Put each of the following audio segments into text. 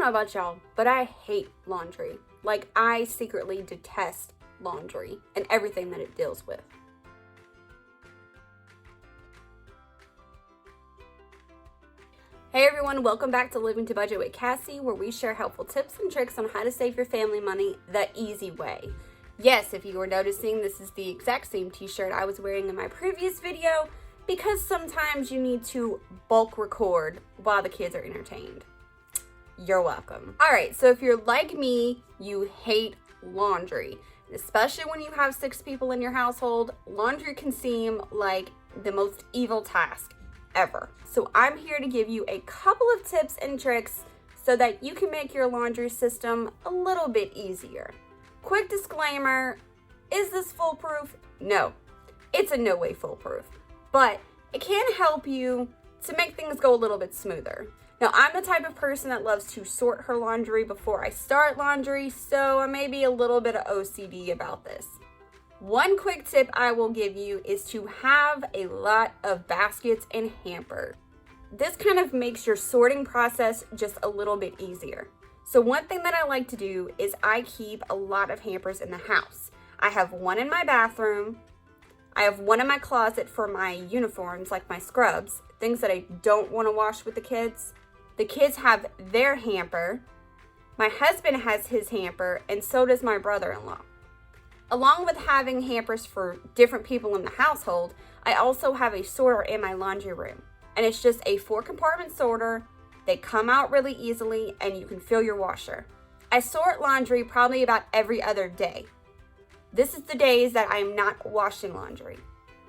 know about y'all, but I hate laundry. Like, I secretly detest laundry and everything that it deals with. Hey everyone, welcome back to Living to Budget with Cassie, where we share helpful tips and tricks on how to save your family money the easy way. Yes, if you were noticing, this is the exact same t-shirt I was wearing in my previous video because sometimes you need to bulk record while the kids are entertained. You're welcome. All right, so if you're like me, you hate laundry. Especially when you have 6 people in your household, laundry can seem like the most evil task ever. So I'm here to give you a couple of tips and tricks so that you can make your laundry system a little bit easier. Quick disclaimer, is this foolproof? No, it's in no way foolproof, but it can help you to make things go a little bit smoother. Now, I'm the type of person that loves to sort her laundry before I start laundry, so I may be a little bit of OCD about this. One quick tip I will give you is to have a lot of baskets and hampers. This kind of makes your sorting process just a little bit easier. So one thing that I like to do is I keep a lot of hampers in the house. I have one in my bathroom. I have one in my closet for my uniforms, like my scrubs, things that I don't want to wash with the kids. The kids have their hamper. My husband has his hamper, and so does my brother-in-law. Along with having hampers for different people in the household, I also have a sorter in my laundry room. And it's just a 4-compartment sorter. They come out really easily and you can fill your washer. I sort laundry probably about every other day. This is the days that I'm not washing laundry.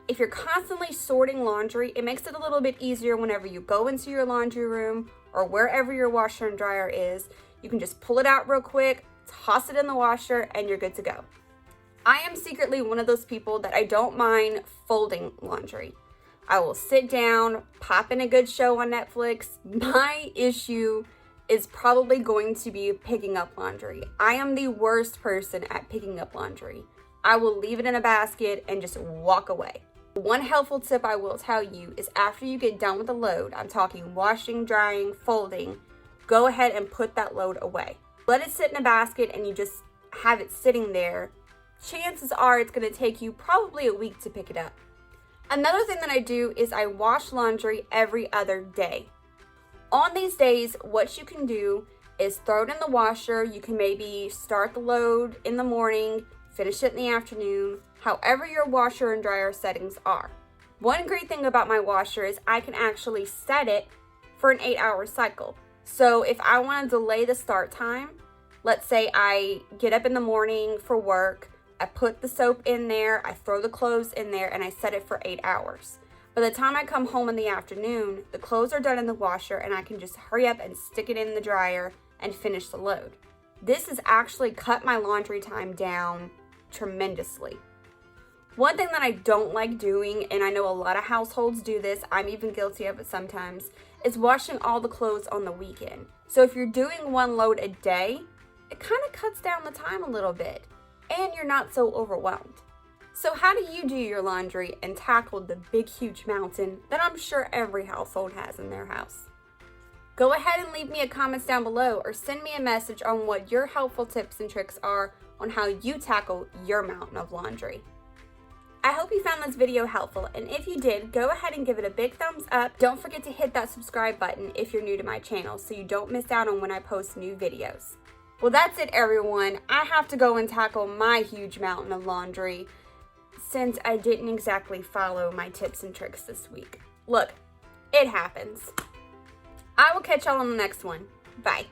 If you're constantly sorting laundry, it makes it a little bit easier whenever you go into your laundry room or wherever your washer and dryer is. You can just pull it out real quick, toss it in the washer, and you're good to go. I am secretly one of those people that I don't mind folding laundry. I will sit down, pop in a good show on Netflix. My issue is probably going to be picking up laundry. I am the worst person at picking up laundry. I will leave it in a basket and just walk away. One helpful tip I will tell you is after you get done with the load, I'm talking washing, drying, folding, go ahead and put that load away. Let it sit in a basket and you just have it sitting there. Chances are it's going to take you probably a week to pick it up. Another thing that I do is I wash laundry every other day. On these days, what you can do is throw it in the washer. You can maybe start the load in the morning, finish it in the afternoon, however your washer and dryer settings are. One great thing about my washer is I can actually set it for an 8-hour cycle. So if I want to delay the start time, let's say I get up in the morning for work, I put the soap in there, I throw the clothes in there, and I set it for 8 hours. By the time I come home in the afternoon, the clothes are done in the washer and I can just hurry up and stick it in the dryer and finish the load. This has actually cut my laundry time down tremendously. One thing that I don't like doing, and I know a lot of households do this, I'm even guilty of it sometimes, is washing all the clothes on the weekend. So if you're doing one load a day, it kind of cuts down the time a little bit. And you're not so overwhelmed. So how do you do your laundry and tackle the big, huge mountain that I'm sure every household has in their house? Go ahead and leave me a comment down below or send me a message on what your helpful tips and tricks are on how you tackle your mountain of laundry. I hope you found this video helpful, and if you did, go ahead and give it a big thumbs up. Don't forget to hit that subscribe button if you're new to my channel so you don't miss out on when I post new videos. Well, that's it, everyone. I have to go and tackle my huge mountain of laundry since I didn't exactly follow my tips and tricks this week. Look, it happens. I will catch y'all on the next one. Bye.